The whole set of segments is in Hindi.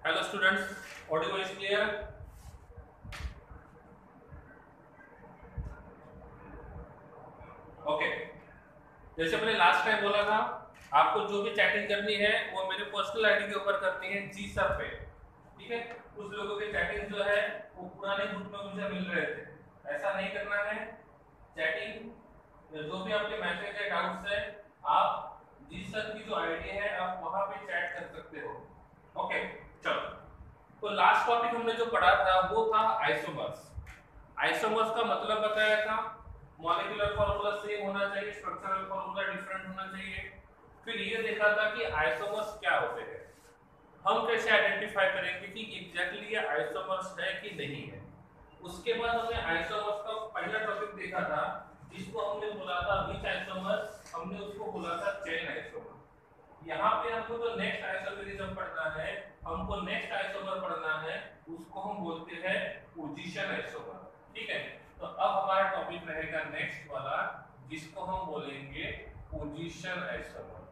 Hello students, audio is clear? Okay, जैसे मैंने लास्ट टाइम बोला था, आपको जो भी चैटिंग करनी है वो मेरे पर्सनल आईडी के ऊपर करनी है जी सर पे। ठीक है, कुछ लोगों के चैटिंग जो है वो पुराने ग्रुप में मुझे मिल रहे थे, ऐसा नहीं करना है। चैटिंग जो भी आपके मैसेज है, डाउट्स है, आप जी सर की जो आईडी है आप वहां पे चैट कर सकते हो। ओके, चलो, तो लास्ट टॉपिक हमने जो पढ़ा था वो था आइसोमर्स। आइसोमर्स का मतलब बताया था, मॉलिक्यूलर फार्मूला सेम होना चाहिए, स्ट्रक्चरल फार्मूला डिफरेंट होना चाहिए। फिर ये देखा था कि आइसोमर्स क्या होते हैं, हम कैसे आइडेंटिफाई करेंगे कि एग्जैक्टली ये आइसोमर्स है कि नहीं है। उसके बाद हमने आइसोमर्स का पहला टॉपिक देखा था, जिसको हमने बोला था विच आइसोमर्स, हमने उसको बोला था चेन आइसोमर। यहाँ पे हमको जो नेक्स्ट आइसोमेरिज्म पढ़ना है, हमको नेक्स्ट आइसोमर पढ़ना है, उसको हम बोलते हैं पोजीशन आइसोमर। ठीक है, तो अब हमारा टॉपिक रहेगा नेक्स्ट वाला, जिसको हम बोलेंगे पोजीशन आइसोमर।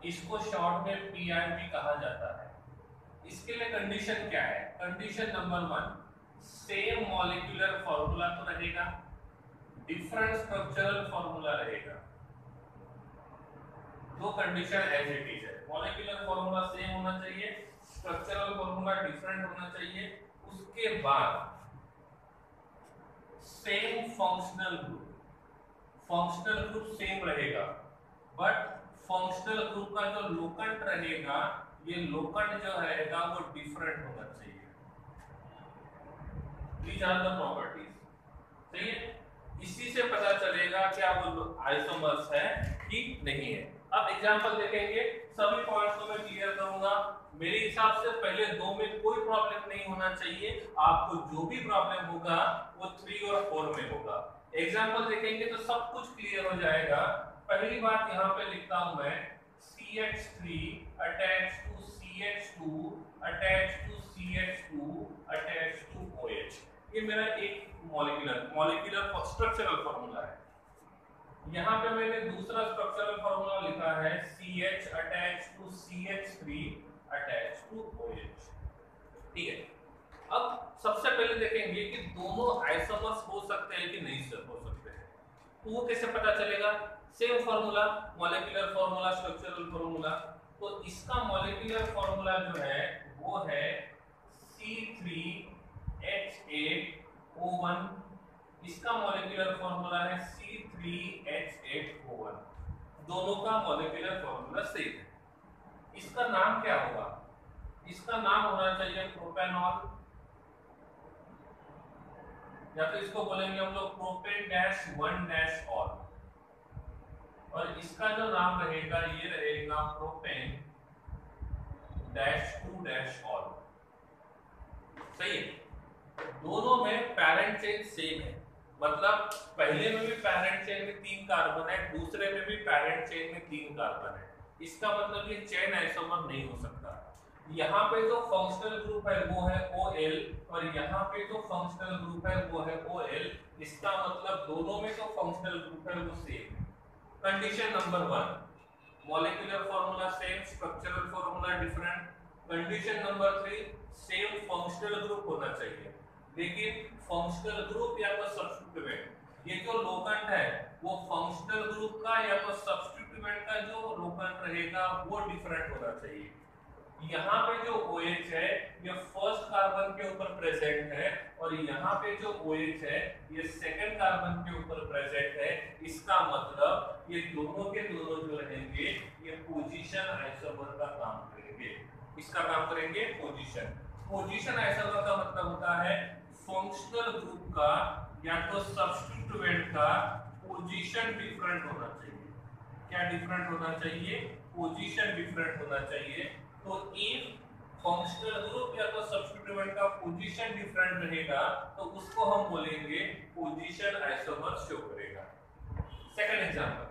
इसको शॉर्ट में पीआईपी कहा जाता है। इसके लिए कंडीशन क्या है? Condition number 1, same molecular formula तो रहेगा, डिफरेंट स्ट्रक्चरल फॉर्मूला रहेगा। दो कंडीशन एज इट इज है, मॉलिक्यूलर फॉर्मूला सेम होना चाहिए, स्ट्रक्चरल फॉर्मूला डिफरेंट होना चाहिए। उसके बाद सेम फंक्शनल ग्रुप सेम रहेगा, बट फंक्शनल ग्रुप का जो लोकेंट रहेगा, ये लोकेंट जो रहेगा वो डिफरेंट होना चाहिए। These are the properties. सही है, इसी से पता चलेगा क्या वो आइसोमर्स है कि नहीं है। अब एग्जांपल देखेंगे, सभी पॉइंट्स को मैं क्लियर करूंगा। मेरे हिसाब से पहले दो में कोई प्रॉब्लम नहीं होना चाहिए, आपको जो भी प्रॉब्लम होगा वो 3 और 4 में होगा। एग्जांपल देखेंगे तो सब कुछ क्लियर हो जाएगा। पहली बात यहाँ पे लिखता हूं मैं, CH3 attached to CH2 attached to CH2 attached to OH। ये मेरा एक मॉलिक्यूलर स्ट्रक्चरल फार्मूला है। यहाँ पे मैंने दूसरा स्ट्रक्चरल फार्मूला लिखा है CH attached to CH3 attached to OH। ठीक है, अब सबसे पहले देखेंगे कि दोनों आइसोमर्स हो सकते हैं कि नहीं हो सकते हैं। तो वो कैसे पता चलेगा? Same formula, molecular formula, structural formula. तो इसका मॉलिक्यूलर फार्मूला जो है वो है C3H8O1, इसका मॉलिक्यूलर फार्मूला है C3H8O1। दोनों का मॉलिक्यूलर फार्मूला सेम है। इसका नाम क्या होगा? इसका नाम होना चाहिए प्रोपेनॉल, या तो इसको बोलेंगे हम लोग प्रोपेन-1-ऑल, और इसका जो नाम रहेगा ये रहेगा प्रोपेन-2-ऑल। सही है, दोनों में पैरेंट चेन सेम है, मतलब पहले में भी पैरेंट चेन में 3 कार्बन है, दूसरे में भी पैरेंट चेन में 3 कार्बन है। इसका मतलब ये चेन आइसोमर नहीं हो सकता। यहाँ पे जो फंक्शनल ग्रुप है वो है OL, और यहाँ पे जो फंक्शनल ग्रुप है वो है OL। इसका मतलब दोनों में जो फंक्शनल ग्रुप है वो सेम है। Condition number 1, molecular formula same, structural formula different. Condition number 3, same functional group होना चाहिए, लेकिन फंक्शनल ग्रुप या तो सब्स्टिट्यूएंट, ये जो लोकेंट है वो फंक्शनल ग्रुप का या तो सब्स्टिट्यूएंट का जो लोकेंट रहेगा वो डिफरेंट होना चाहिए। यहाँ पे जो OH है ये फर्स्ट कार्बन के ऊपर प्रेजेंट है, और यहाँ पे जो OH है ये सेकंड कार्बन के ऊपर प्रेजेंट है। इसका मतलब ये दोनों के दोनों जो रहेंगे ये पोजीशन आइसोमर का काम करेंगे। इसका काम करेंगे पोजीशन। पोजीशन आइसोमर का मतलब होता है फंक्शनल ग्रुप का या तो सब्स्टिट्यूएंट का पोजीशन डिफरेंट होना चाहिए। क्या डिफरेंट होना चाहिए? पोजीशन डिफरेंट होना चाहिए। तो इफ फंक्शनल ग्रुप या तो सब्स्टिट्यूएंट का पोजीशन डिफरेंट रहेगा तो उसको हम बोलेंगे पोजीशन आइसोमर शो करेगा। सेकंड एग्जांपल,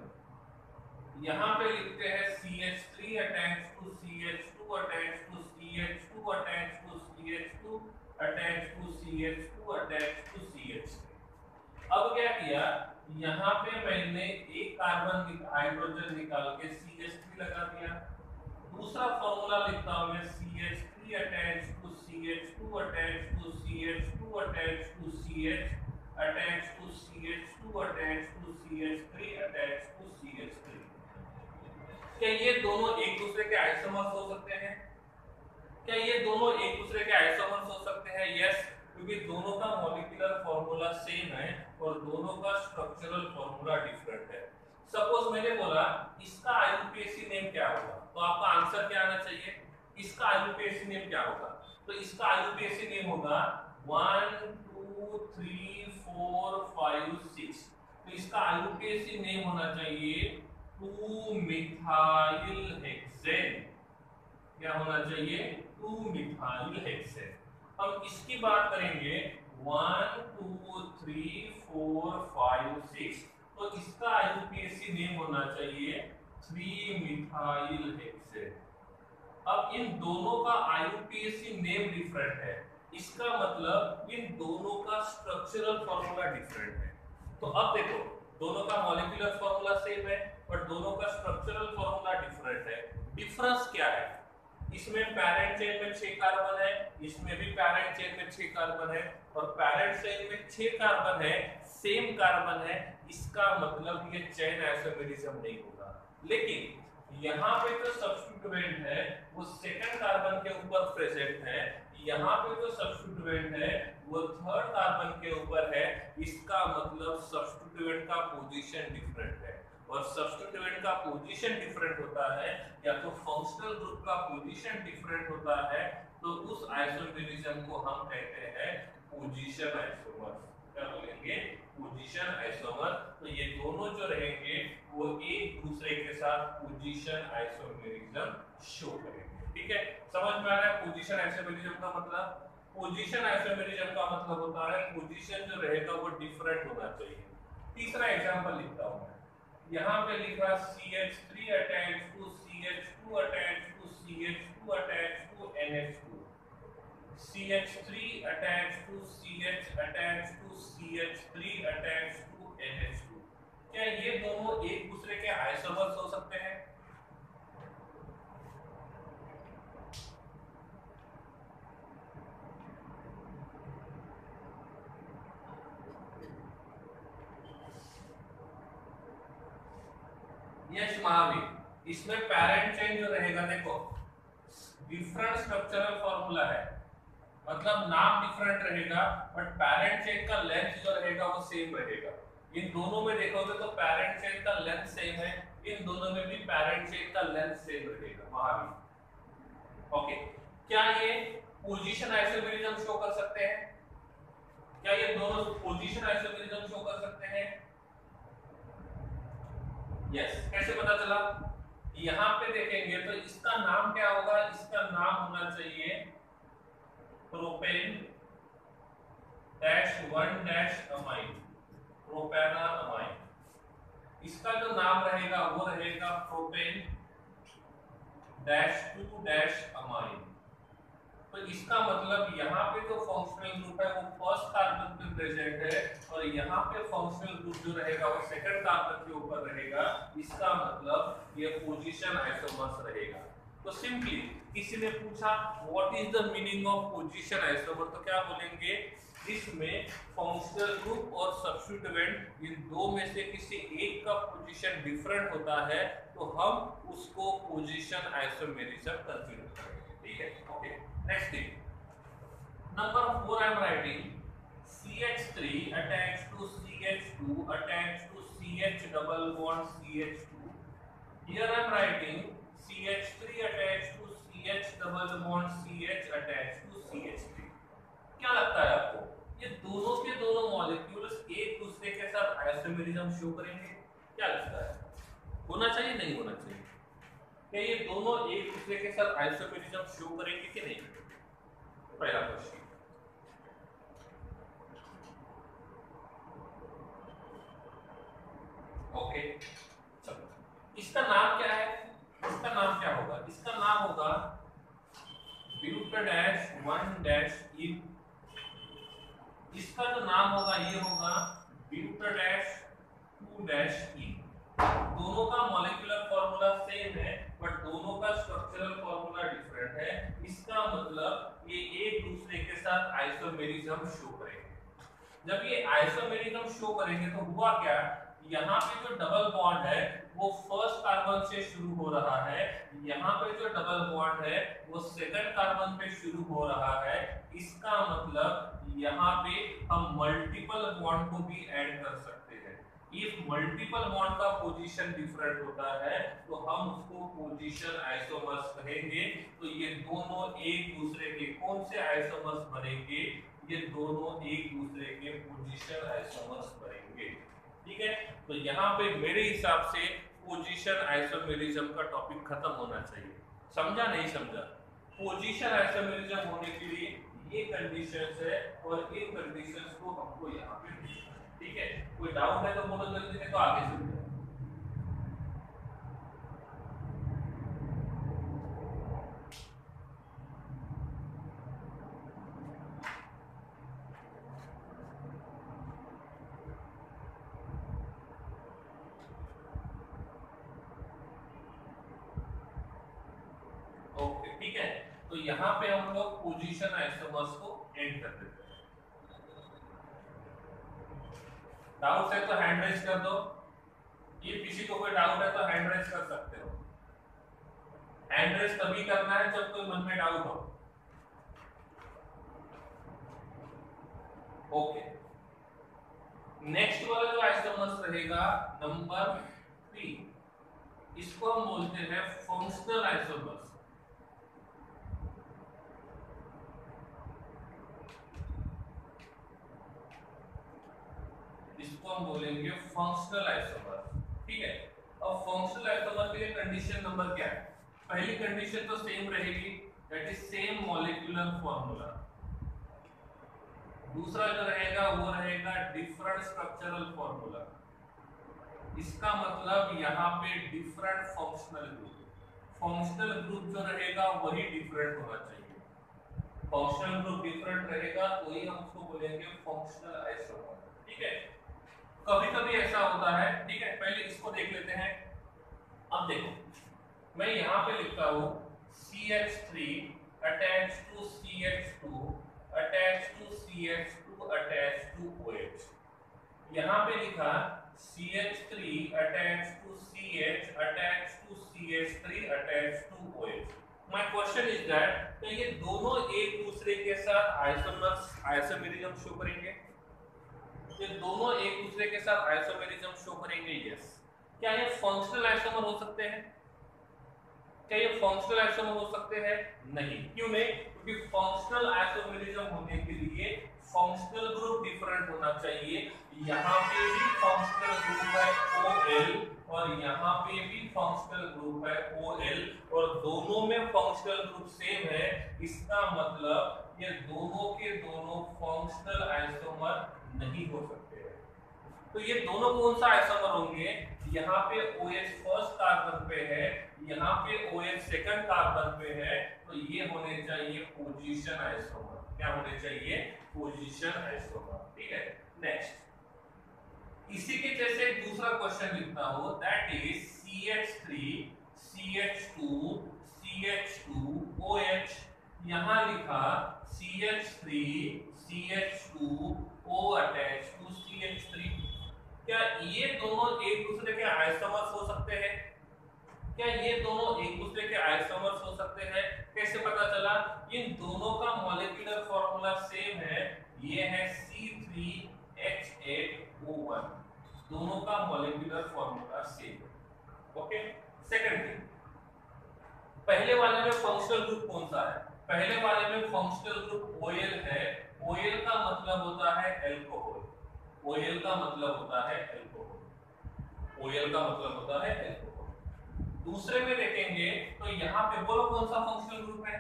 यहाँ पे लिखते हैं CH3 attached to CH2 attached to CH2 attached to CH2 attached to CH2 attached to CH3। अब क्या किया, यहाँ पे मैंने एक कार्बन हाइड्रोजन निकाल के CH3 लगा दिया। दूसरा फॉर्मूला लिखता हूं मैं CH3 CH attached to CH2 attached to CH3 attached to CH3। क्या ये दोनों एक दूसरे के आइसोमर्स हो सकते हैं? क्या ये दोनों एक दूसरे के आइसोमर्स हो सकते हैं? यस, क्योंकि दोनों का मॉलिक्यूलर फार्मूला सेम है और दोनों का स्ट्रक्चरल फार्मूला डिफरेंट है। सपोज मैंने बोला इसका आईयूपीएसी नेम क्या होगा, तो आपका आंसर क्या आना चाहिए? इसका आईयूपीएसी नेम क्या होगा? तो इसका आईयूपीएसी नेम होगा 1 2 3 4 5 6। तो इसका आईयूपीएसी नेम होना चाहिए 2 मिथाइल हेक्सेन। क्या होना चाहिए? 2 मिथाइल हेक्सेन। अब इसकी बात करेंगे 1 2 3 4 5 6, तो इसका आईयूपीएसी नेम होना चाहिए 3 मिथाइल हेक्सेन। अब इन दोनों का आईयूपीएसी नेम डिफरेंट है, इसका मतलब इन दोनों का स्ट्रक्चरल फार्मूला डिफरेंट है। तो अब देखो दोनों का मॉलिक्यूलर फार्मूला सेम है बट दोनों का स्ट्रक्चरल फार्मूला डिफरेंट है। डिफरेंस क्या है? इसमें पैरेंट चेन में 6 कार्बन है, इसमें भी पैरेंट चेन में 6 कार्बन है, और पैरेंट चेन में 6 कार्बन है, सेम कार्बन है, इसका मतलब ये चेन आइसोमेरिज्म नहीं होगा। लेकिन यहाँ पे जो सब्स्टिट्यूएंट है वो सेकंड कार्बन के ऊपर प्रेजेंट है, यहाँ पे जो सब्स्टिट्यूएंट है वो थर्ड कार्बन के ऊपर है, इसका मतलब सब्स्टिट्यूएंट का पोजीशन डिफरेंट है। और सब्स्टिट्यूएंट का पोजीशन डिफरेंट होता है या तो फंक्शनल ग्रुप का पोजीशन डिफरेंट होता है, तो उस आइसोमेरिज्म को हम कहते हैं पोजीशन आइसोमर। क्या बोलेंगे? Position isomer. तो ये दोनों जो रहेंगे वो एक दूसरे के साथ पोजीशन आइसोमेरिज्म शो करेंगे। ठीक है, समझ में आ रहा है पोजीशन आइसोमेरिज्म का मतलब? पोजीशन आइसोमेरिज्म का मतलब होता है पोजीशन जो रहेगा वो डिफरेंट होना चाहिए। तीसरा एग्जांपल लिखता हूं मैं, यहाँ पे लिखा CH3 attached to CH2 attached to CH2 attached to NH2, CH3 attached to CH attached to CH3 attached to NH2। क्या ये दोनों एक दूसरे के आइसोमर्स हो सकते हैं? यस महावीर, इसमें पैरेंट चेन जो रहेगा देखो डिफरेंट स्ट्रक्चरल फार्मूला है, मतलब नाम डिफरेंट रहेगा बट पैरेंट चेन का लेंथ जो रहेगा वो सेम रहेगा। इन दोनों में देखोगे तो पैरेंट चेन का लेंथ सेम है, इन दोनों में भी पैरेंट चेन का लेंथ सेम रहेगा महावीर। ओके, क्या ये पोजीशन आइसोमेरिज्म शो कर सकते हैं? क्या ये दोनों पोजीशन आइसोमेरिज्म शो कर सकते हैं? यस, कैसे पता चला? यहाँ पे देखेंगे तो इसका नाम क्या होगा? इसका नाम होना चाहिए प्रोपेन -1 अमाइन, प्रोपेनामाइन। इसका जो नाम रहेगा वो रहेगा प्रोपेन -2 अमाइन। तो इसका मतलब यहाँ पे जो फंक्शनल ग्रुप है वो फर्स्ट कार्बन पे प्रेजेंट है और यहाँ पे फंक्शनल ग्रुप जो रहेगा वो सेकंड कार्बन के ऊपर रहेगा, इसका मतलब ये पोजीशन आइसोमर्स रहेगा। तो सिंपली किसी ने पूछा what is the meaning of position isomer, तो क्या बोलेंगे? इसमें फंक्शनल ग्रुप और सब्स्टिट्यूएंट इन दो में से किसी एक का पोजीशन डिफरेंट होता है तो हम उसको पोजीशन आइसोमेरिज्म कंसीडर करेंगे। ठीक है, okay. Next thing, number 4 I am writing CH3 attached to CH2 attached to CH double bond CH2। Here I am writing CH3 attached to CH double bond CH attached to CH3। क्या लगता है आपको ये दोनों के दोनों मॉलिक्यूल्स एक दूसरे के साथ आइसोमेरिज्म शो करेंगे? क्या लगता है, होना चाहिए नहीं होना चाहिए? क्या ये दोनों एक दूसरे के साथ आइसोमेरिज्म शो करेंगे कि नहीं? पहला क्वेश्चन। ओके, चलो इसका नाम क्या है? इसका नाम क्या होगा? इसका नाम होगा ब्यूटा-1-इन। इसका जो नाम होगा ये होगा ब्यूटा-2-इन। दोनों का मॉलिक्यूलर फार्मूला सेम है बट दोनों का स्ट्रक्चरल फार्मूला डिफरेंट है, इसका मतलब ये एक दूसरे के साथ आइसोमेरिज्म शो करेंगे। जब ये आइसोमेरिज्म शो करेंगे तो हुआ क्या, यहाँ पे जो डबल बॉन्ड है वो फर्स्ट कार्बन से शुरू हो रहा है, यहाँ पे जो डबल बॉन्ड है वो सेकंड कार्बन पे शुरू हो रहा है। इसका मतलब यहाँ पे हम मल्टीपल बॉन्ड को भी ऐड कर सकते हैं। इफ मल्टीपल बॉन्ड का पोजीशन डिफरेंट होता है तो हम उसको पोजीशन आइसोमर्स कहेंगे। तो ये दोनों एक दूसरे के कौन से आइसोमर्स बनेंगे, ये दोनों एक दूसरे के पोजीशन आइसोमर्स बनेंगे। ठीक है, तो यहाँ पे मेरे हिसाब से पोजीशन आइसोमेरिज्म का टॉपिक खत्म होना चाहिए। समझा नहीं समझा? पोजीशन आइसोमेरिज्म होने के लिए ये कंडीशंस है और इन कंडीशंस को हमको यहाँ पे लिखना है। ठीक है, कोई डाउट है तो बोलो जल्दी से, तो आगे चलते हैं। ओके ठीक है, तो यहाँ पे हम लोग पोजीशन आइसोमर्स को एंड कर देते हैं। डाउट है तो हैंड रेज कर दो। ये किसी को कोई डाउट है तो हैंड रेज कर सकते हो। हैंड रेज तभी करना है जब कोई मन में डाउट हो। ओके, नेक्स्ट वाला जो आइसोमर्स रहेगा नंबर 3, इसको हम बोलते हैं फंक्शनल आइसोमर्स। इसको हम बोलेंगे फंक्शनल आइसोमर्स। ठीक है, अब फंक्शनल आइसोमर के लिए कंडीशन नंबर क्या है? पहली कंडीशन तो सेम रहेगी, that is same molecular formula. दूसरा जो रहेगा वो रहेगा डिफरेंट स्ट्रक्चरल फॉर्मूला। इसका मतलब यहाँ पे different functional group. Functional group जो रहेगा वही डिफरेंट होना चाहिए। फंक्शनल ग्रुप डिफरेंट रहेगा तो ही हम उसको बोलेंगे फंक्शनल आइसोमर। ठीक है, कभी कभी ऐसा होता है। ठीक है, पहले इसको देख लेते हैं। अब देखो मैं यहाँ पे लिखता हूँ CH3 attached to CH2 attached to CH2 attached to OH। यहाँ पे लिखा CH3 attached to CH attached to CH3 attached to OH। My question is that तो ये दोनों एक दूसरे के साथ आइसोमर्स आइसोमेरिज्म शो करेंगे? ये दोनों एक दूसरे के साथ आइसोमेरिज्म शो करेंगे, यस। क्या ये फंक्शनल आइसोमर हो सकते हैं? क्या ये फंक्शनल आइसोमर हो सकते हैं? नहीं। क्यों नहीं? क्योंकि फंक्शनल आइसोमेरिज्म होने के लिए फंक्शनल ग्रुप डिफरेंट होना चाहिए। यहाँ पे भी फंक्शनल ग्रुप है OL और यहाँ पे भी फंक्शनल ग्रुप है OL और दोनों में फंक्शनल ग्रुप सेम है। इसका मतलब ये दोनों के दोनों फंक्शनल आइसोमर नहीं हो सकते हैं। तो ये दोनों कौन सा आइसोमर होंगे? यहाँ पे OH फर्स्ट कार्बन पे है, यहाँ पे OH सेकंड कार्बन पे है, तो ये होने चाहिए पोजीशन आइसोमर। क्या होने चाहिए? Position isomer. ठीक है, नेक्स्ट इसी के जैसे दूसरा क्वेश्चन लिखता हूं, that is CH3 CH2 CH2 OH। यहाँ लिखा CH3 CH2 O attached to CH3। क्या ये दोनों एक दूसरे के आइसोमर्स हो सकते हैं? क्या ये दोनों एक दूसरे के आइसोमर्स हो सकते हैं? कैसे पता चला? इन दोनों का मॉलिक्यूलर फॉर्मूला सेम है, ये है C3H8O1। दोनों का मॉलिक्यूलर फॉर्मूला सेम है। ओके, सेकंड थिंग, पहले वाले में फंक्शनल ग्रुप कौन सा है? पहले वाले में फंक्शनल ग्रुप OL है। OL का मतलब होता है अल्कोहल। OL का मतलब होता है अल्कोहल। OL का मतलब होता है अल्कोहल। दूसरे में देखेंगे तो यहाँ पे बोलो कौन सा फंक्शनल ग्रुप है?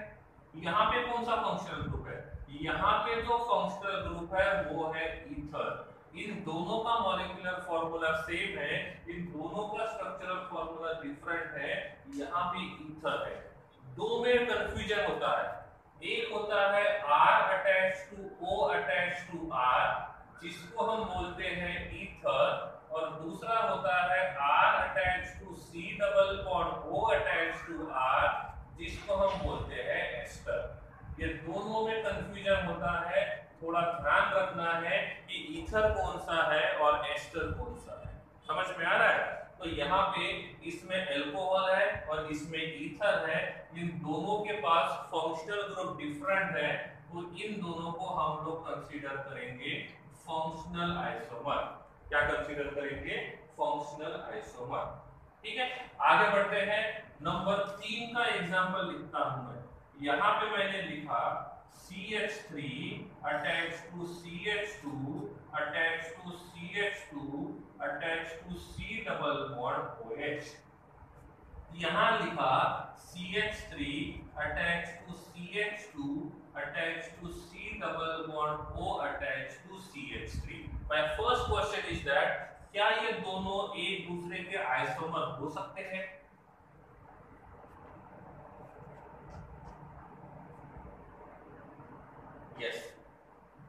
यहाँ पे कौन सा फंक्शनल ग्रुप है? यहाँ पे जो फंक्शनल ग्रुप है वो है ईथर। इन दोनों का मॉलिक्यूलर फॉर्मूला सेम है, इन दोनों का स्ट्रक्चरल फॉर्मूला डिफरेंट है। यहाँ पे ईथर है। दो में कंफ्यूजन होता है, एक होता है R attached to O attached to R जिसको हम बोलते हैं ईथर, और दूसरा होता है R attached to C double bond O attached to R जिसको हम बोलते हैं एस्टर। ये दोनों में कंफ्यूजन होता है, थोड़ा ध्यान रखना है कि ईथर कौन सा है और एस्टर कौन सा है। समझ में आ रहा है? तो यहाँ पे इसमें एल्कोहल है और इसमें ईथर है, इन दोनों के पास फंक्शनल ग्रुप डिफरेंट है, तो इन दोनों को हम लोग कंसीडर करेंगे फंक्शनल आइसोमर। क्या कंसीडर करेंगे? Functional isomer. ठीक है, आगे बढ़ते हैं। नंबर 3 का एग्जांपल लिखता हूं मैं। यहाँ पे मैंने लिखा CH3 attached to CH2 attached to CH2 attached to C double bond OH। यहाँ लिखा CH3 attached to CH2 attached to C double bond O attached to CH3। My first question is that क्या ये दोनों एक दूसरे के आइसोमर हो सकते हैं? यस।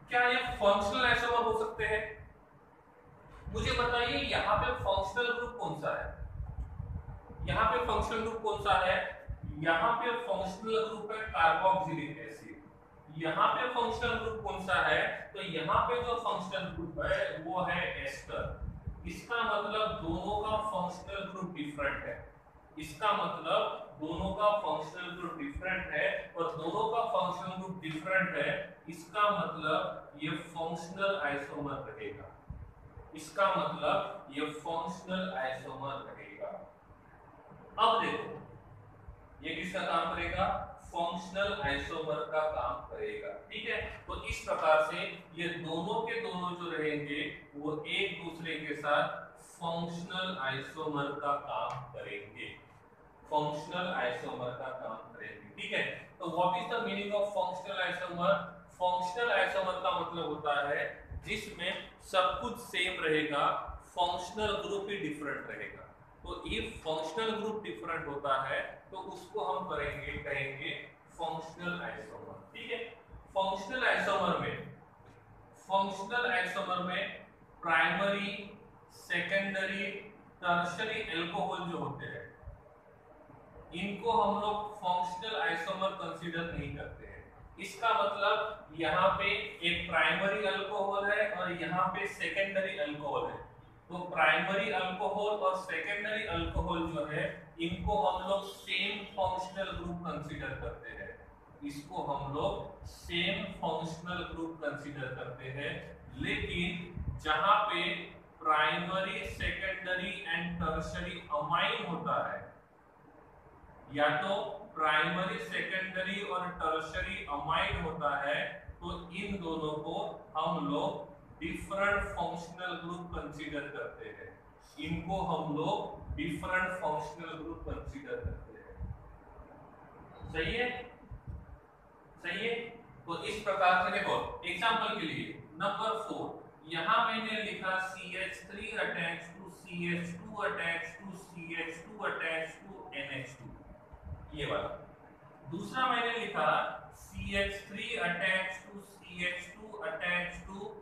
क्या ये फंक्शनल आइसोमर हो सकते हैं? मुझे बताइए यहाँ पे फंक्शनल ग्रुप कौन सा है? यहाँ पे फंक्शनल ग्रुप कौन सा है? यहाँ पे फंक्शनल ग्रुप है कार्बोक्सिलिक एसिड। यहाँ पे फंक्शनल ग्रुप कौन सा है? तो यहाँ पे जो फंक्शनल ग्रुप है वो है एस्टर। इसका मतलब दोनों का फंक्शनल ग्रुप डिफरेंट है। इसका मतलब दोनों का फंक्शनल ग्रुप डिफरेंट है, और दोनों का फंक्शनल ग्रुप डिफरेंट है, इसका मतलब ये फंक्शनल आइसोमर रहेगा। इसका मतलब ये फंक्शनल आइसोमर रहेगा। अब देखो ये किसका काम करेगा? फंक्शनल आइसोमर का काम करेगा। ठीक है, तो इस प्रकार से ये दोनों के दोनों जो रहेंगे वो एक दूसरे के साथ फंक्शनल आइसोमर का काम करेंगे। फंक्शनल आइसोमर का काम करेंगे। ठीक है, तो what is the meaning of functional isomer? Functional isomer का मतलब होता है जिसमें सब कुछ सेम रहेगा, फंक्शनल ग्रुप ही डिफरेंट रहेगा। तो इफ फंक्शनल ग्रुप डिफरेंट होता है तो उसको हम कहेंगे फंक्शनल आइसोमर। ठीक है, फंक्शनल आइसोमर में प्राइमरी, सेकेंडरी, टर्शियरी अल्कोहल जो होते हैं इनको हम लोग फंक्शनल आइसोमर कंसीडर नहीं करते हैं। इसका मतलब यहाँ पे एक प्राइमरी अल्कोहल है और यहाँ पे सेकेंडरी अल्कोहल है, तो प्राइमरी अल्कोहल और सेकेंडरी अल्कोहल जो है इनको हम लोग सेम फंक्शनल ग्रुप कंसीडर करते हैं। इसको हम लोग सेम फंक्शनल ग्रुप कंसीडर करते हैं। लेकिन जहां पे primary, secondary and tertiary amine होता है, या तो प्राइमरी, सेकेंडरी और टर्शियरी अमाइन होता है, तो इन दोनों को हम लोग डिफरेंट फंक्शनल ग्रुप कंसीडर करते हैं। इनको हम लोग डिफरेंट फंक्शनल ग्रुप कंसीडर करते हैं। सही है? सही है? तो इस प्रकार से देखो, एग्जांपल के लिए नंबर 4 यहां मैंने लिखा CH3 attach to CH2 attach to CH2 attach to NH2, ये वाला। दूसरा मैंने लिखा CH3 attach to CH2 attach to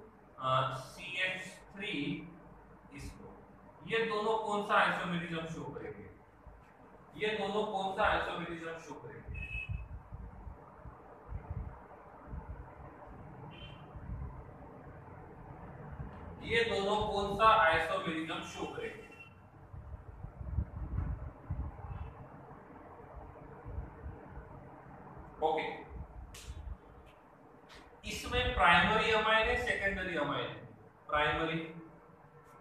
CH3, इसको। ये दोनों कौन सा आइसोमेरिज्म शो करेंगे? ये दोनों कौन सा आइसोमेरिज्म शो करेंगे? ये दोनों कौन सा आइसोमेरिज्म शो करेंगे? ओके, इसमें प्राइमरी अमाइन है, सेकेंडरी अमाइन है। प्राइमरी,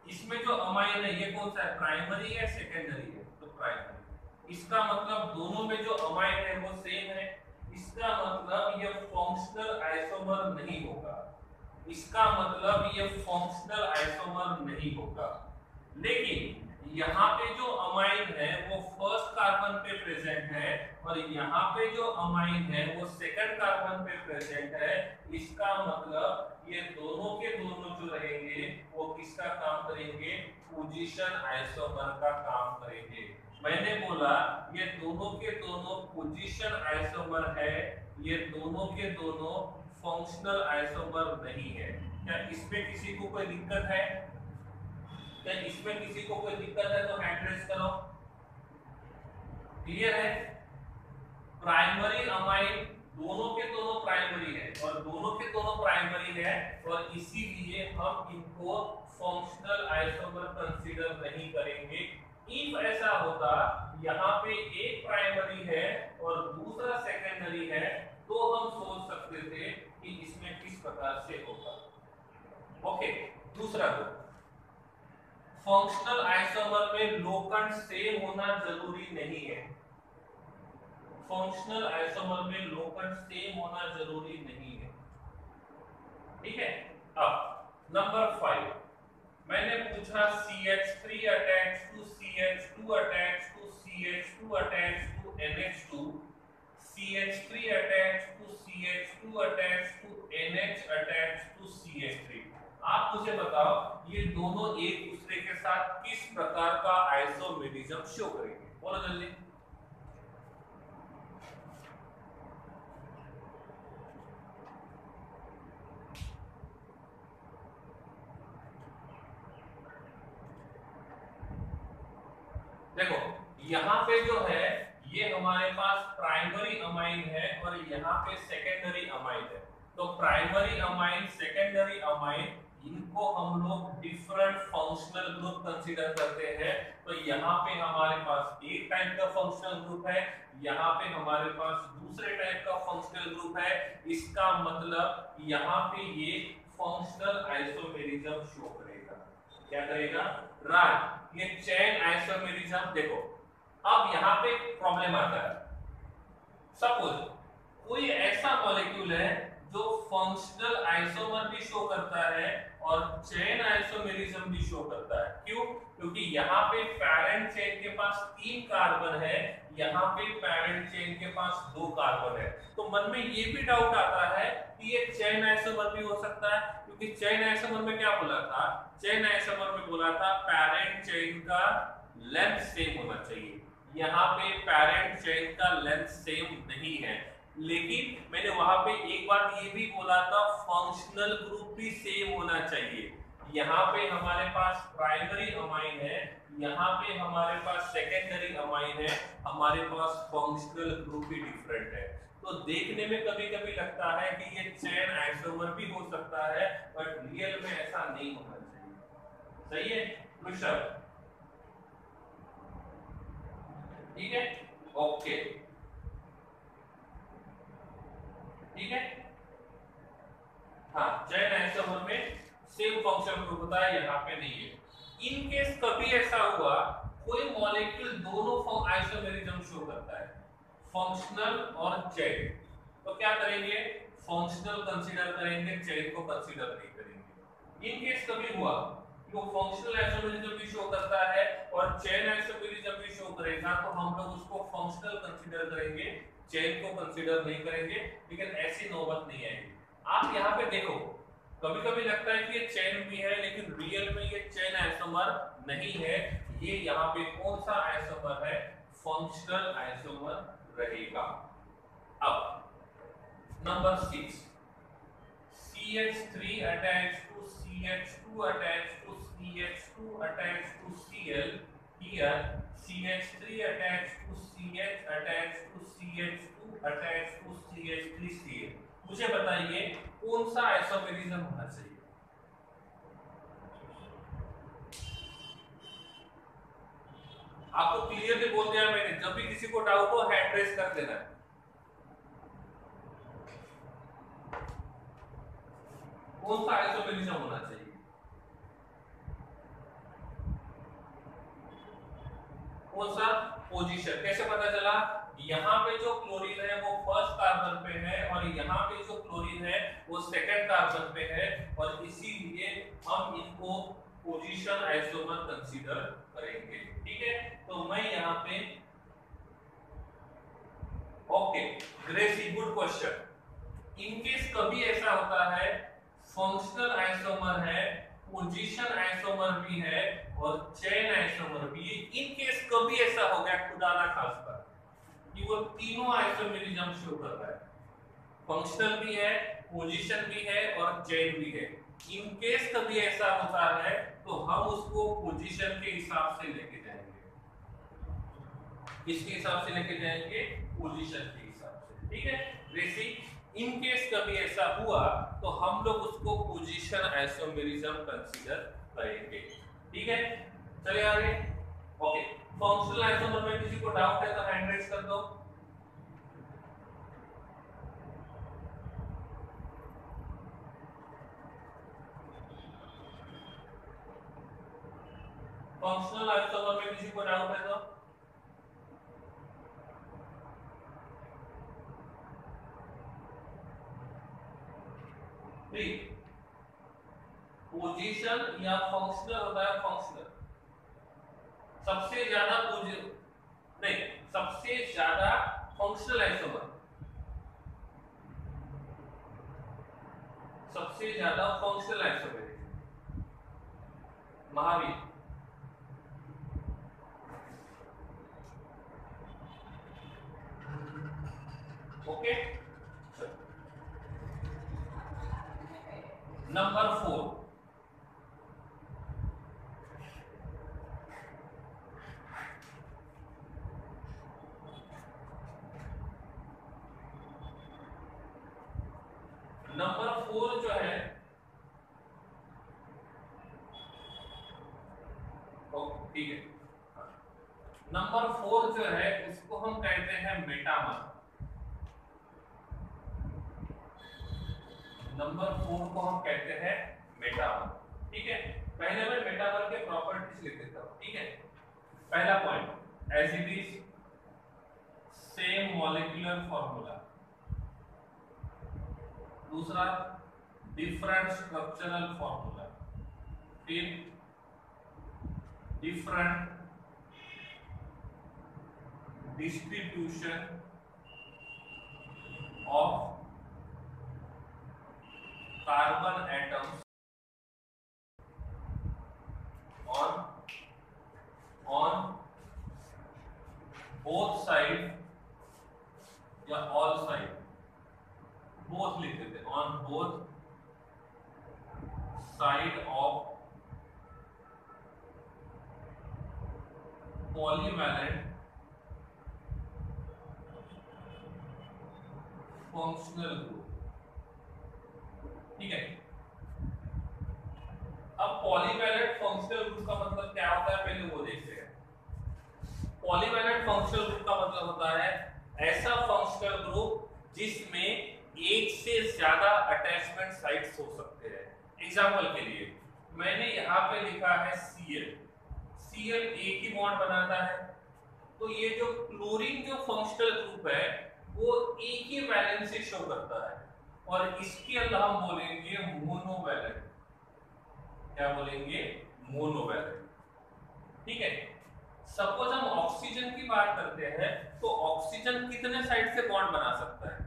इसमें जो अमाइन है ये कौन सा है? प्राइमरी है, सेकेंडरी है? तो प्राइमरी। इसका मतलब दोनों में जो अमाइन है वो सेम है। इसका मतलब ये फंक्शनल आइसोमर नहीं होगा। इसका मतलब ये फंक्शनल आइसोमर नहीं होगा। लेकिन यहाँ पे जो अमाइन है वो फर्स्ट कार्बन पे प्रेजेंट है, और यहाँ पे जो अमाइन है वो सेकंड कार्बन पे प्रेजेंट है। इसका मतलब ये दोनों के दोनों जो रहेंगे वो किसका काम करेंगे? पोजीशन आइसोमर का काम करेंगे। मैंने बोला ये दोनों के दोनों पोजीशन आइसोमर है, ये दोनों के दोनों फंक्शनल आइसोमर नहीं है। क्या इसमें किसी को कोई दिक्कत है? क्या इसमें किसी को कोई दिक्कत है तो हैंड रेज करो। क्लियर है? प्राइमरी अमाइन दोनों के दोनों प्राइमरी है, और दोनों के दोनों प्राइमरी है हैं और इसीलिए हम इनको फंक्शनल आइसोमर कंसीडर नहीं करेंगे। इफ ऐसा होता यहाँ पे एक प्राइमरी है और दूसरा सेकेंडरी है तो हम सोच सकते थे कि इसमें किस प्रकार से होगा। ओके, दूसरा दो, फंक्शनल आइसोमर में लोकंड सेम होना जरूरी नहीं है। फंक्शनल आइसोमर में लोकंड सेम होना जरूरी नहीं है, ठीक है। अब नंबर 5 मैंने पूछा CH3 attach to CH2 attach to CH2 attach to NH2, CH3 attach to CH2 attach to NH attach to CH3। आप मुझे बताओ ये दोनों एक दूसरे के साथ किस प्रकार का आइसोमेरिज्म शो करेंगे, बोलो जल्दी। देखो यहाँ पे जो है ये हमारे पास प्राइमरी अमाइन है और यहाँ पे सेकेंडरी अमाइन है। तो प्राइमरी अमाइन, सेकेंडरी अमाइन, इनको हम लोग डिफरेंट फंक्शनल ग्रुप कंसीडर करते हैं। तो यहाँ पे हमारे पास एक टाइप का फंक्शनल ग्रुप है, यहाँ पे हमारे पास दूसरे टाइप का फंक्शनल ग्रुप है। इसका मतलब यहाँ पे ये फंक्शनल आइसोमेरिज्म शो करेगा। क्या करेगा? राइट, ये चेन आइसोमेरिज्म। देखो अब यहाँ पे प्रॉब्लम आता है। सपोज कोई ऐसा मॉलिक्यूल है जो फंक्शनल आइसोमर भी शो करता है और चेन आइसोमेरिज्म भी शो करता है। क्यों? क्योंकि यहाँ पे पैरेंट चेन के पास 3 कार्बन है, यहाँ पे पैरेंट चेन के पास 2 कार्बन है। तो मन में ये भी डाउट आता है कि ये चेन आइसोमर भी हो सकता है, क्योंकि चेन आइसोमर में क्या बोला था? चेन आइसोमर में बोला था पैरेंट चेन का लेंथ सेम होना चाहिए। यहाँ पे पैरेंट चेन का लेंथ सेम नहीं है, लेकिन मैंने वहां पे एक बात ये भी बोला था फंक्शनल ग्रुप भी सेम होना चाहिए। यहाँ पे हमारे पास प्राइमरी अमाइन है, यहाँ पे हमारे पास सेकेंडरी अमाइन है, हमारे पास फंक्शनल ग्रुप भी डिफरेंट है। तो देखने में कभी कभी लगता है कि ये चेन आइसोमर भी हो सकता है, बट रियल में ऐसा नहीं होना चाहिए। सही है ऋषभ? ठीक है, ओके, ठीक है। हाँ, चेन आइसोमर में सेम फंक्शन ग्रुप होता है, यहाँ पे नहीं है। इन केस कभी ऐसा हुआ कोई मॉलिक्यूल दोनों आइसोमेरिज्म शो करता है, फंक्शनल और चेन, तो क्या करेंगे? फंक्शनल कंसीडर करेंगे, चेन को कंसीडर नहीं करेंगे। इन केस कभी हुआ वो फंक्शनल आइसोमेरिज्म भी शो करता है और चेन आइसोमेरिज्म भी शो करेगा, तो हम लोग उसको फंक्शनल कंसीडर करेंगे, चेन को कंसीडर नहीं करेंगे। लेकिन ऐसी नौबत नहीं आएगी। आप यहाँ पे देखो, कभी कभी लगता है कि ये चेन भी है, लेकिन रियल में ये चेन आइसोमर नहीं है। ये यहाँ पे कौन सा आइसोमर है? फंक्शनल आइसोमर रहेगा। अब number 6, CH3 attached to CH2 attached to CH2 attached to Cl, here CH3 attached to CH attached to CH2 attached to CH3Cl। मुझे बताइए कौन सा आइसोमेरिज्म होना चाहिए? आपको क्लियरली बोल दिया मैंने, जब भी किसी को डाउट हो हैंड रेज कर देना है। कौन सा आइसोमेरिज्म होना चाहिए? कौन सा? पोजीशन। कैसे पता चला? यहाँ पे जो क्लोरीन है वो फर्स्ट कार्बन पे है और यहाँ पे जो क्लोरीन है वो सेकंड कार्बन पे है, और इसीलिए हम इनको पोजीशन आइसोमर कंसीडर करेंगे। ठीक है, तो मैं यहाँ पे okay, Gracy good question. In case कभी ऐसा होता है फंक्शनल आइसोमर है, पोजीशन आइसोमर भी है और चेन आइसोमर भी है, इन केस कभी ऐसा हो गया खुदा ना खास्ता कि वो तीनों आइसोमेरिज्म शो कर रहा है, फंक्शनल भी है, पोजीशन भी है और चेन भी है। इन केस कभी ऐसा होता है तो हम उसको पोजीशन के हिसाब से लेके जाएंगे। किसके हिसाब से लेके जाएंगे? पोजीशन के हिसाब से। ठीक है, बेसिक इन केस कभी ऐसा हुआ तो हम लोग उसको पोजीशन आइसोमेरिज्म कंसीडर करेंगे। ठीक है, चलिए आगे। ओके, फंक्शनल आइसोमर में किसी को डाउट है तो हैंड रेज कर दो। फंक्शनल आइसोमर में किसी को डाउट है तो पोजीशन या फंक्शनल होता है, फंक्शनल सबसे ज्यादा नहीं, सबसे ज्यादा फंक्शनल आइसोमर, सबसे ज्यादा functional isomer Mahavir. Okay, number 4, number 4 जो है, ठीक है, नंबर 4 जो है उसको हम कहते हैं मेटामर। नंबर 4 को हम कहते हैं मेटामर। ठीक है, पहले मैं मेटामर के प्रॉपर्टीज लिख देता हूं। ठीक है, पहला point, as it is same molecular formula. दूसरा, डिफरेंट स्ट्रक्चरल फॉर्मूला। फिर different distribution of carbon atoms on both side या all side, both लिख देते हैं, on both side of polyvalent functional group। ठीक है, अब पॉलीवैलेंट फंक्शनल ग्रुप का मतलब क्या होता है पहले वो देखते हैं। पॉलीवैलेंट फंक्शनल ग्रुप का मतलब होता है ऐसा फंक्शनल ग्रुप जिसमें एक से ज्यादा अटैचमेंट साइट्स हो सकते हैं। एग्जांपल के लिए मैंने यहाँ पे लिखा है Cl, Cl एक ही बॉन्ड बनाता है, तो ये जो क्लोरीन जो फंक्शनल ग्रुप है वो एक ही वैलेंसी शो करता है, और इसके अलावा हम बोलेंगे मोनोवैलेंट। क्या बोलेंगे? मोनोवैलेंट। ठीक है, सपोज हम ऑक्सीजन की बात करते हैं तो ऑक्सीजन कितने साइड से बॉन्ड बना सकता है?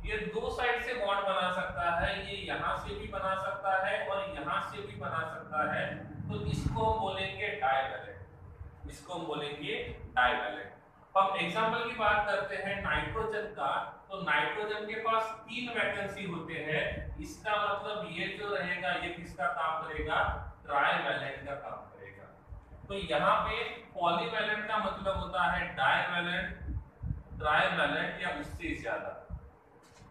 ये 2 साइड से बॉन्ड बना सकता है, ये यहां से भी बना सकता है और यहां से भी बना सकता है, तो इसको हम बोलेंगे डाइवैलेंट। इसको हम बोलेंगे डाइवैलेंट। हम एग्जांपल की बात करते हैं नाइट्रोजन का, तो नाइट्रोजन के पास 3 वैकेंसी होते हैं, इसका मतलब ये जो रहेगा ये किसका काम करेगा? ट्राइवैलेंट का काम करेगा। तो यहाँ पे पॉलीवैलेंट का मतलब होता है डाइवैलेंट, ट्राइवैलेंट या उससे ज्यादा।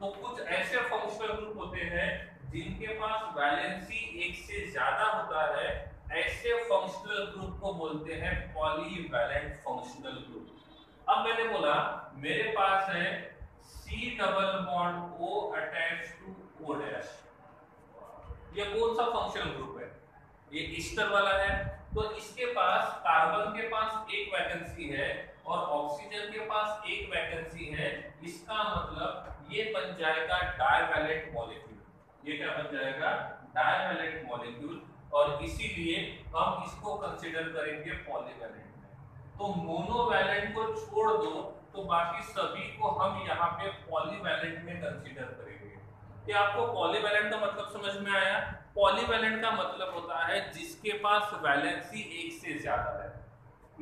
तो कुछ ऐसे फंक्शनल ग्रुप होते हैं जिनके पास वैलेंसी एक से ज्यादा होता है, ऐसे फंक्शनल ग्रुप को बोलते हैं पॉलीवैलेंट फंक्शनल ग्रुप। अब मैंने बोला मेरे पास है C double bond O attach to O dash, ये कौन सा फंक्शनल ग्रुप है? ये ईस्टर वाला है। तो इसके पास कार्बन के पास एक वैकेंसी है और ऑक्सीजन के पास एक वैकेंसी है, इसका मतलब ये बन जाएगा डाइवैलेंट मॉलिक्यूल। ये क्या बन जाएगा? डाइवैलेंट मॉलिक्यूल, और इसीलिए हम इसको कंसीडर करेंगे पॉलीवैलेंट। तो मोनोवैलेंट को छोड़ दो तो बाकी सभी को हम यहाँ पे पॉलीवैलेंट में कंसीडर करेंगे। क्या आपको पॉलीवैलेंट का मतलब समझ में आया? पॉलीवैलेंट का मतलब होता है जिसके पास वैलेंसी एक से ज्यादा है।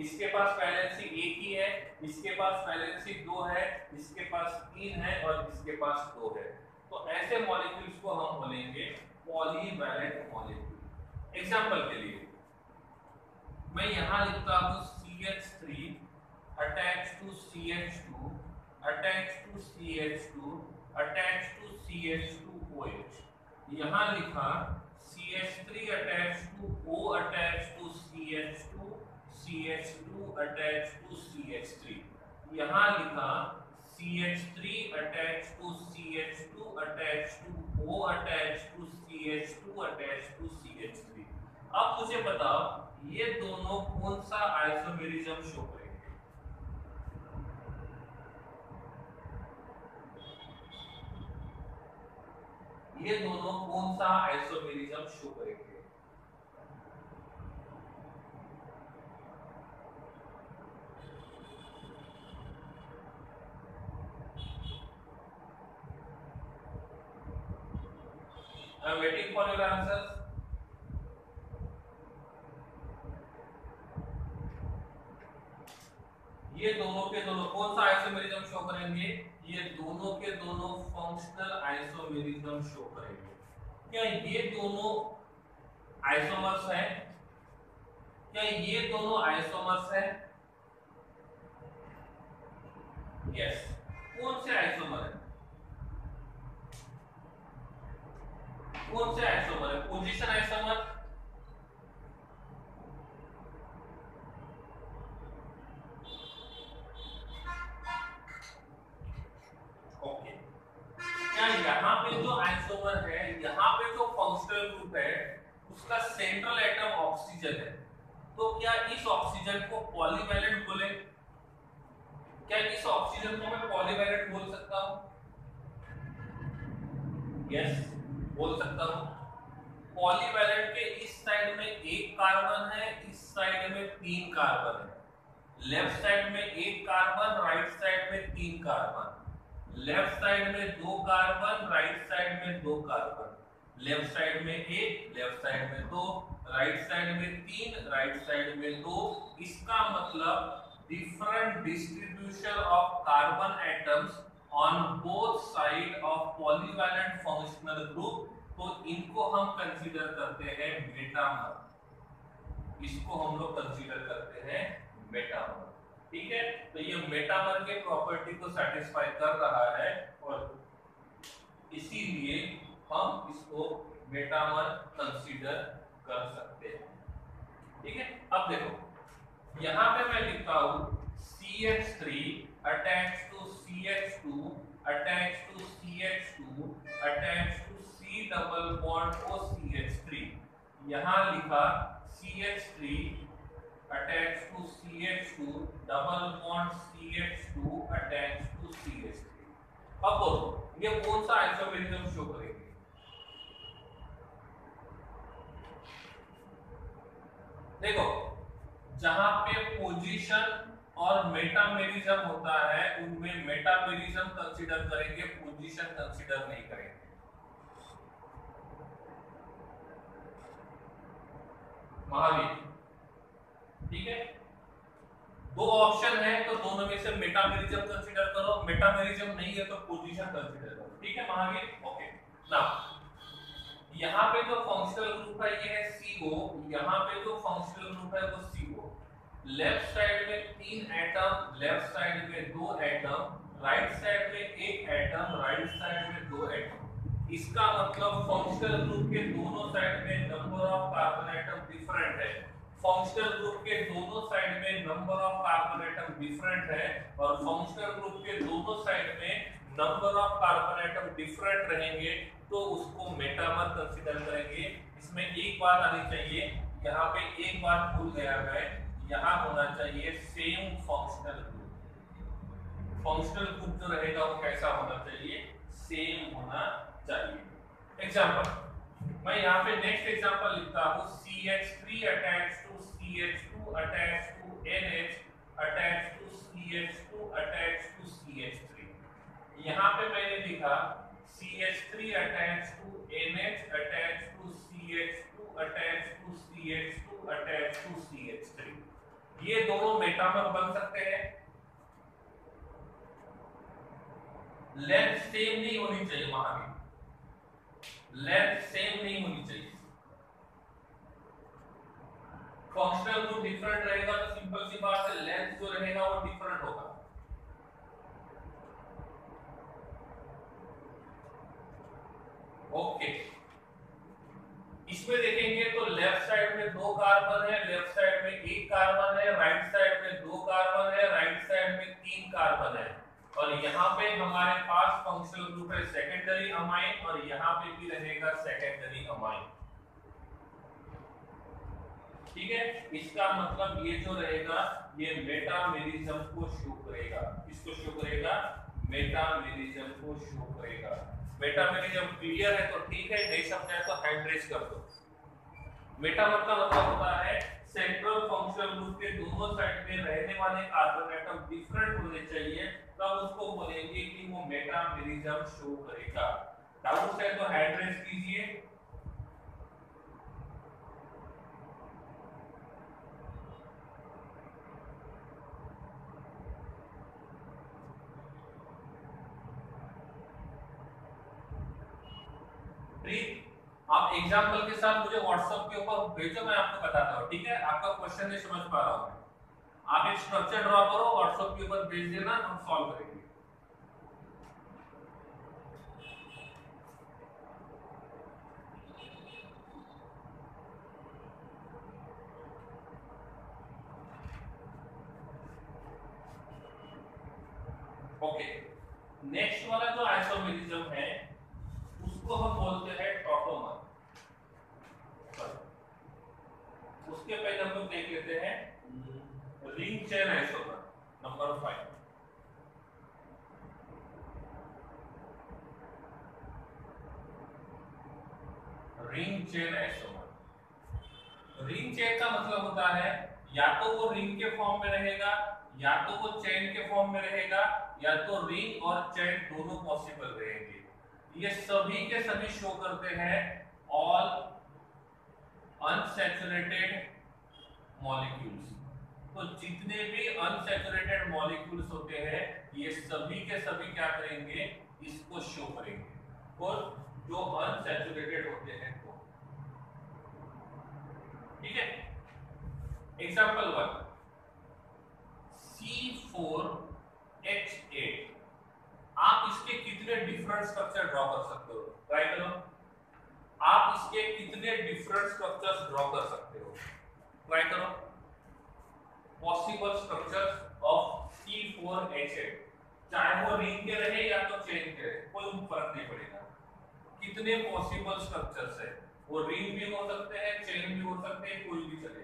इसके पास वैलेंसी एक ही है, इसके पास वैलेंसी 2 है, इसके पास 3 है और इसके पास 2 है। तो ऐसे मॉलिक्यूल्स को हम बोलेंगे पॉलीवैलेंट मॉलिक्यूल। एग्जांपल के लिए मैं यहाँ लिखता हूँ CH3 attached to CH2 attached to CH2 attach to CH2OH, यहाँ लिखा CH3 attach to O attach to CH2, CH2 attach to CH3, यहाँ लिखा CH3 attach to CH2 attach to O attach to CH2 attach to CH3। अब मुझे बताओ ये दोनों कौन सा आइसोमेरिज्म शो करेंगे? ये दोनों कौन सा आइसोमेरिज्म शो करेंगे? I am waiting for your answers. ये दोनों के दोनों कौन सा आइसोमेरिज्म शो करेंगे? ये दोनों के दोनों फंक्शनल आइसोमेरिज्म शो करेंगे। क्या ये दोनों आइसोमर्स हैं? क्या ये दोनों आइसोमर्स हैं? यस। कौन से आइसोमर है? कौन से आइसोमर है? Position isomer, okay. क्या यहाँ पे जो आइसोमर है, यहाँ पे जो फंक्शनल ग्रुप है उसका सेंट्रल एटम ऑक्सीजन है, तो क्या इस ऑक्सीजन को पॉलीवैलेंट बोले? क्या इस ऑक्सीजन को मैं पॉलीवैलेंट बोल सकता हूँ? यस, बोल सकता हूँ। पॉलीवैलेंट के इस साइड में एक कार्बन है, इस साइड में 3 कार्बन है। लेफ्ट साइड में एक कार्बन, राइट साइड में 3 कार्बन। लेफ्ट साइड में 2 कार्बन, राइट साइड में 2 कार्बन। लेफ्ट साइड में 1, लेफ्ट साइड में 2, राइट साइड में 3, राइट साइड में 2। इसका मतलब different distribution of carbon atoms on both side of polyvalent functional group, तो इनको हम कंसीडर करते हैं मेटामर। इसको हम लोग कंसीडर करते हैं मेटामर। ठीक है, तो ये मेटामर के प्रॉपर्टी को सेटिस्फाई कर रहा है और इसीलिए हम इसको मेटामर कंसीडर कर सकते हैं। ठीक है, अब देखो यहां पे मैं लिखता हूं CH3 attach to CH2 attach to CH2 attach to C double bond OCH3। यहां लिखा CH3 attach to CH2 double bond CH2 attach to CH3। अब बोलो ये कौन सा आइसोमेरिज्म शो करेंगे? देखो जहां पे पोजीशन और मेटामेरिज्म होता है उनमें मेटामेरिज्म कंसीडर करेंगे, पोजीशन कंसीडर नहीं करेंगे। महावीर, ठीक है, 2 ऑप्शन है तो दोनों में से मेटामेरिज्म कंसीडर करो, मेटामेरिज्म नहीं है तो पोजीशन कंसीडर करो। ठीक है महावीर, ओके। नाउ यहाँ पे जो फंक्शनल ग्रुप है ये है CO, यहाँ पे जो फंक्शनल ग्रुप है वो CO। लेफ्ट साइड में 3 एटम, लेफ्ट साइड में 2 एटम, राइट साइड में 1 एटम, राइट साइड में 2 एटम। इसका मतलब फंक्शनल ग्रुप के दोनों साइड में number of carbon atom different है। फंक्शनल ग्रुप के दोनों साइड में number of carbon atom different है और फंक्शनल ग्रुप के दोनों साइड में number of carbon atom different रहेंगे तो उसको मेटामर कंसीडर करेंगे। इसमें एक बात आनी चाहिए, यहाँ पे एक बात भूल गया मैं, यहाँ होना चाहिए same functional group. Functional group जो रहेगा वो कैसा होना चाहिए? सेम होना चाहिए। एग्जांपल मैं यहाँ पे नेक्स्ट एग्जांपल लिखता हूँ CH3 attach to CH2 attach to NH attach to CH2 attach to CH3। यहाँ पे मैंने लिखा CH3 attach to NH attach to CH2 attach to CH2 attach to CH3। ये दोनों मेटामर बन सकते हैं। लेंथ सेम नहीं होनी चाहिए महावीर, लेंथ सेम नहीं होनी चाहिए। फंक्शनल ग्रुप डिफरेंट रहेगा तो सिंपल सी बात है लेंथ जो रहेगा वो डिफरेंट होगा। ओके, इसमें देखेंगे तो लेफ्ट साइड में 2 कार्बन है, लेफ्ट साइड में 1 कार्बन है, राइट साइड में 2 कार्बन है, राइट साइड में 3 कार्बन है, और यहाँ पे हमारे पास फंक्शनल ग्रुप है सेकेंडरी अमाइन, और यहाँ पे भी रहेगा सेकेंडरी अमाइन। ठीक है, इसका मतलब ये जो रहेगा ये मेटामेरिज्म को शो करेगा। किसको शो करेगा? मेटामेरिज्म को शो करेगा। मेटामेरिज्म क्लियर है तो ठीक है, नहीं समझा तो हैंड रेज कर दो। मेटामर का मतलब होता है सेंट्रल फंक्शनल ग्रुप के दोनों साइड में रहने वाले कार्बन एटम डिफरेंट होने चाहिए, तब उसको बोलेंगे कि वो मेटामेरिज्म शो करेगा। डाउट है तो हैंड रेज कीजिए। आप एग्जांपल के साथ मुझे व्हाट्सएप के ऊपर भेजो, मैं आपको बताता हूँ। ठीक है, आपका क्वेश्चन नहीं समझ पा रहा हूँ, आप एक स्ट्रक्चर ड्रॉ करो, व्हाट्सएप के ऊपर भेज देना, हम सॉल्व करेंगे। ओके, नेक्स्ट वाला जो आइसोमेरिज्म है उसको हम बोलते हैं टॉटोमर। उसके पहले हम लोग देख लेते हैं ring chain isomer number 5। Ring chain isomer. Ring chain का मतलब होता है या तो वो रिंग के फॉर्म में रहेगा, या तो वो चेन के फॉर्म में रहेगा, या तो रिंग और चेन दोनों पॉसिबल रहेंगे। ये सभी के सभी शो करते हैं ऑल अनसैचुरेटेड मॉलिक्यूल्स। तो जितने भी अनसैचुरेटेड मॉलिक्यूल्स होते हैं ये सभी के सभी क्या करेंगे? इसको शो करेंगे। और जो अनसैचुरेटेड होते हैं तो ठीक है। Example 1 C4H8। आप इसके कितने डिफरेंट स्ट्रक्चर ड्रॉ कर सकते हो? ट्राई करो। आप इसके कितने डिफरेंट स्ट्रक्चर्स ड्रॉ कर सकते हो? ट्राई करो। पॉसिबल स्ट्रक्चर्स ऑफ C4H8, चाहे वो रिंग के रहे या तो चेन के रहे, कोई फर्क नहीं पड़ेगा। कितने पॉसिबल स्ट्रक्चर्स है? वो रिंग भी हो सकते हैं, चेन भी हो सकते हैं, कोई भी चलेगा।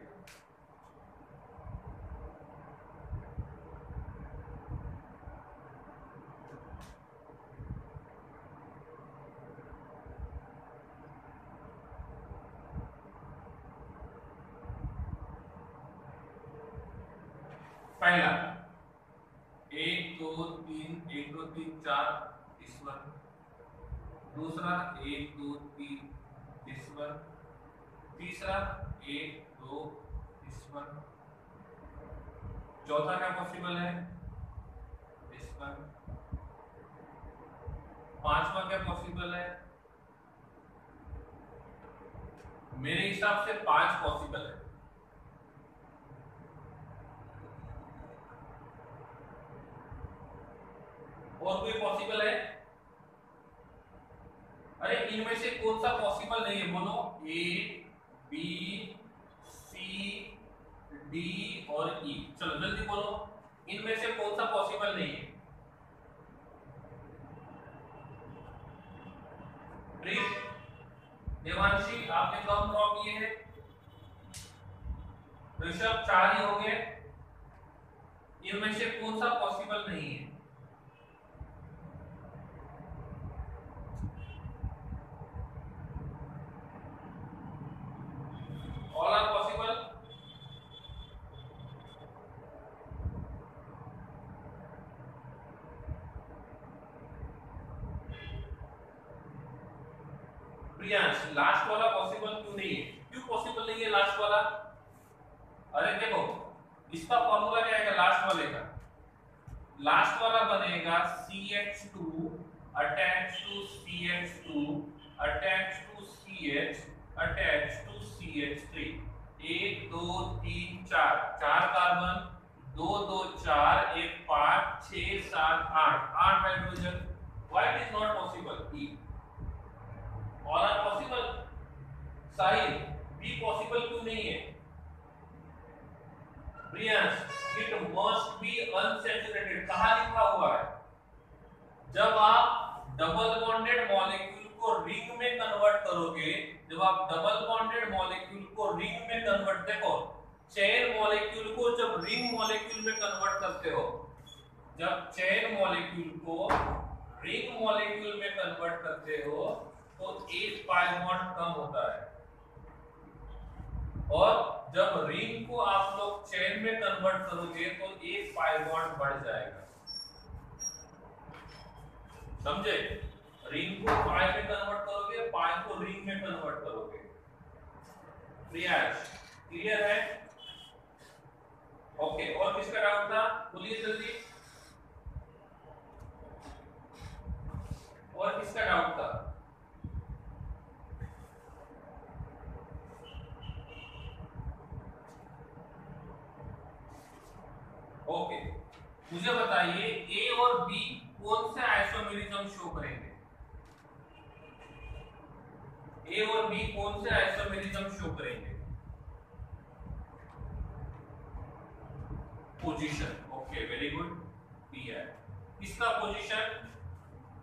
पहला 1 2 3 1 2 3 4 इस पर, दूसरा 1 2 3 इस पर, तीसरा 1 2 इस पर, चौथा क्या पॉसिबल है? इस पर, पांचवा क्या पॉसिबल है? मेरे हिसाब से 5 पॉसिबल है। और कोई पॉसिबल है? अरे इनमें से कौन सा पॉसिबल नहीं है? बोलो। ए बी सी डी और ई। चलो जल्दी बोलो, इनमें से कौन सा पॉसिबल नहीं है? देवांशी आपने कम ड्रॉ किए हैं। ऋषभ 4 ही हो गए। इनमें से कौन सा पॉसिबल नहीं है? All are possible. Priyansh last वाला पॉसिबल क्यों नहीं है? क्यों पॉसिबल नहीं है लास्ट वाला? अरे देखो इसका फॉर्मूला क्या है लास्ट वाले का? लास्ट वाला बनेगा CH2 attached to CH2 attached to CH attached to CH3। 1 2 3 4 4 carbon, 2 2 4 1 5 6 7 8 8 hydrogen. Why it is not possible? E जब आप डबल बॉन्डेड मॉलिक्यूल को रिंग में कन्वर्ट, देखो चेन मॉलिक्यूल को जब रिंग मॉलिक्यूल में कन्वर्ट करते हो, जब चेन मॉलिक्यूल को रिंग मॉलिक्यूल में कन्वर्ट करते हो तो एक पाई बॉन्ड कम होता है, और जब रिंग को आप लोग चेन में कन्वर्ट करोगे तो एक पाई बॉन्ड बढ़ जाएगा। समझे? रिंग को पाई में कन्वर्ट करोगे, पाई को रिंग में कन्वर्ट करोगे। क्लियर है? ओके, और किसका डाउट था? बोलिए जल्दी। और किसका डाउट था? ओके, मुझे बताइए ए और बी कौन से आइसोमेरिज्म शो करेंगे? ए और बी कौन से आइसोमेरिज्म शो करेंगे? Position. Okay, very good, B है। किसका पोजीशन?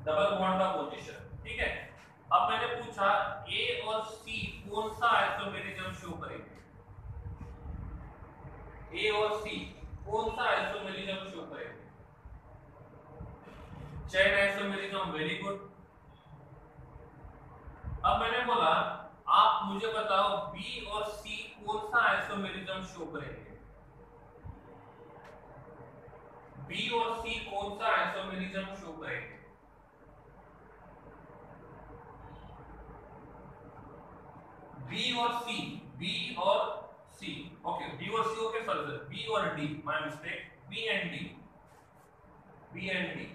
डबल बॉन्ड का पोजीशन। ठीक है, अब मैंने पूछा ए और सी कौन सा आइसोमेरिज्म शो करेंगे? ए और सी कौन सा आइसोमेरिज्म शो करेंगे? Chain isomerism, very good. अब मैंने बोला आप मुझे बताओ बी और सी कौन सा आइसोमेरिज्म शो करेंगे? बी और सी कौन सा आइसोमेरिज्म शो करेंगे? बी और सी, बी और सी। ओके, बी और सी, ओके सर, बी और D, my mistake, B and D, B and D,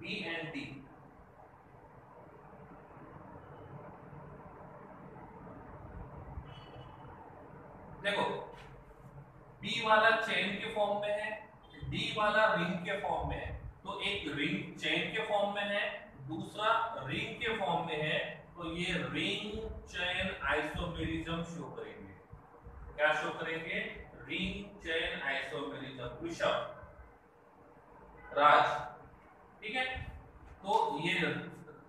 B and D. देखो, बी वाला चेन के फॉर्म में है, डी वाला रिंग के फॉर्म में है। तो एक रिंग चेन के फॉर्म में है, दूसरा रिंग के फॉर्म में है, तो ये रिंग चेन आइसोमेरिज्म शो करेंगे। क्या शो करेंगे? Ring chain isomerism. Rishabh, Raj, ठीक है, तो ये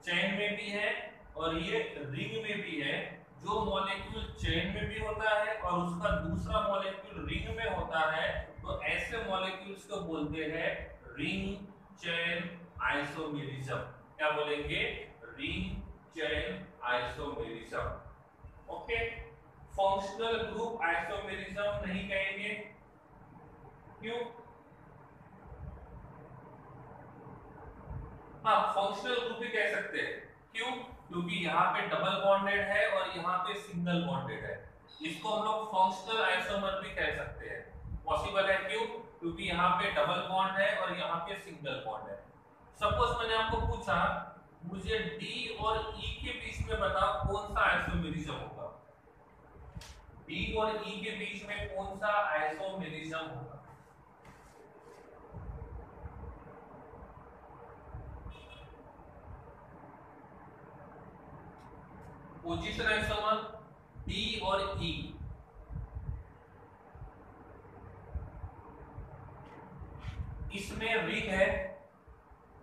चेन में भी है और ये रिंग में भी है। जो मॉलिक्यूल चेन में भी होता है और उसका दूसरा मॉलिक्यूल रिंग में होता है, तो ऐसे मॉलिक्यूल्स को बोलते हैं रिंग चेन आइसोमेरिज्म। क्या बोलेंगे? Ring chain isomerism. Okay, functional group isomerism नहीं कहेंगे। क्यों? हाँ, फंक्शनल ग्रुप ही कह सकते हैं। क्यों? क्योंकि यहाँ पे डबल बॉन्डेड है और यहाँ पे सिंगल बॉन्डेड है। इसको हम लोग फंक्शनल आइसोमर भी कह सकते हैं। पॉसिबल है, क्यों? क्योंकि यहाँ पे डबल बॉन्ड है और यहाँ पे सिंगल बॉन्ड है। सपोज मैंने आपको पूछा मुझे डी और ई के बीच में बताओ कौन सा आइसोमेरिज्म होगा? डी और ई के बीच में कौन सा आइसोमेरिज्म होगा? पोजीशन आइसोमर डी और ई। इसमें रिंग है,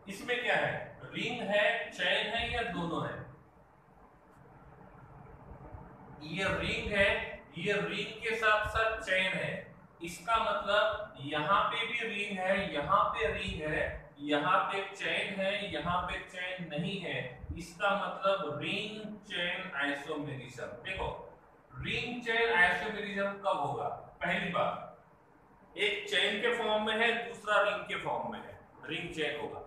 इसमें क्या है? रिंग है, चेन है, या दोनों है? ये रिंग है, ये रिंग के साथ साथ चेन है। इसका मतलब यहाँ पे भी रिंग है, यहाँ पे रिंग है, यहाँ पे चेन है, यहाँ पे चेन नहीं है। इसका मतलब रिंग चेन आइसोमेरिज्म। देखो, रिंग चेन आइसोमेरिज्म कब होगा? पहली बार एक चेन के फॉर्म में है, दूसरा रिंग के फॉर्म में है, रिंग चेन होगा।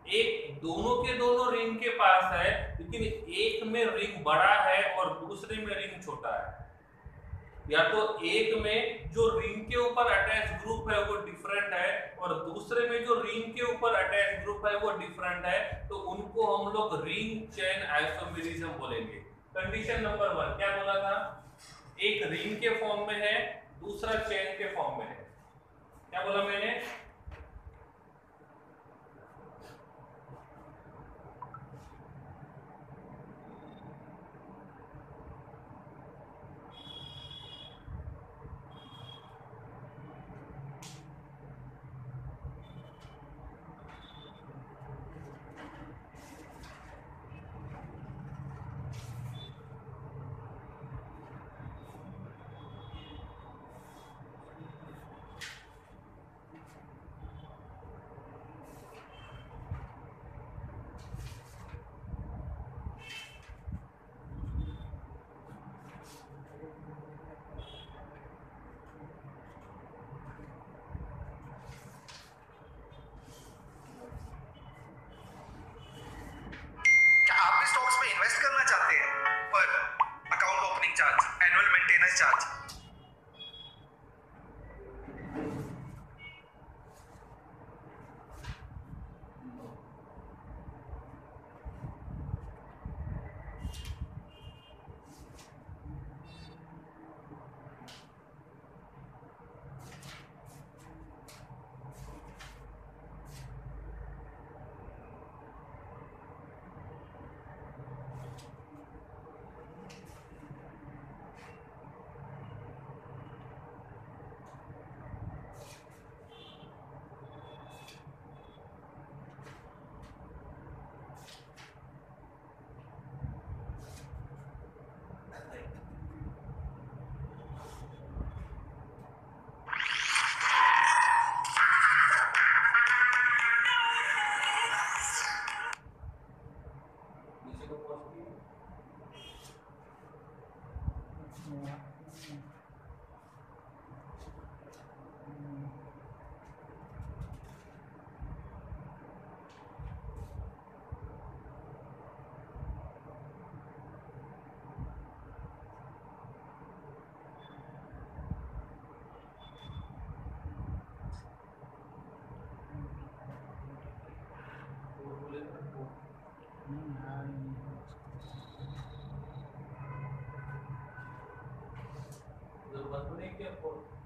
एक दोनों के दोनों रिंग के पास है, लेकिन एक में रिंग बड़ा है और दूसरे में रिंग छोटा है। या तो एक में जो रिंग के ऊपर अटैच ग्रुप है वो डिफरेंट है और दूसरे में जो रिंग के ऊपर अटैच ग्रुप है वो डिफरेंट है, तो उनको हम लोग रिंग चेन आइसोमेरिज्म बोलेंगे। कंडीशन नंबर 1 क्या बोला था? एक रिंग के फॉर्म में है, दूसरा चेन के फॉर्म में है। क्या बोला मैंने? फोर।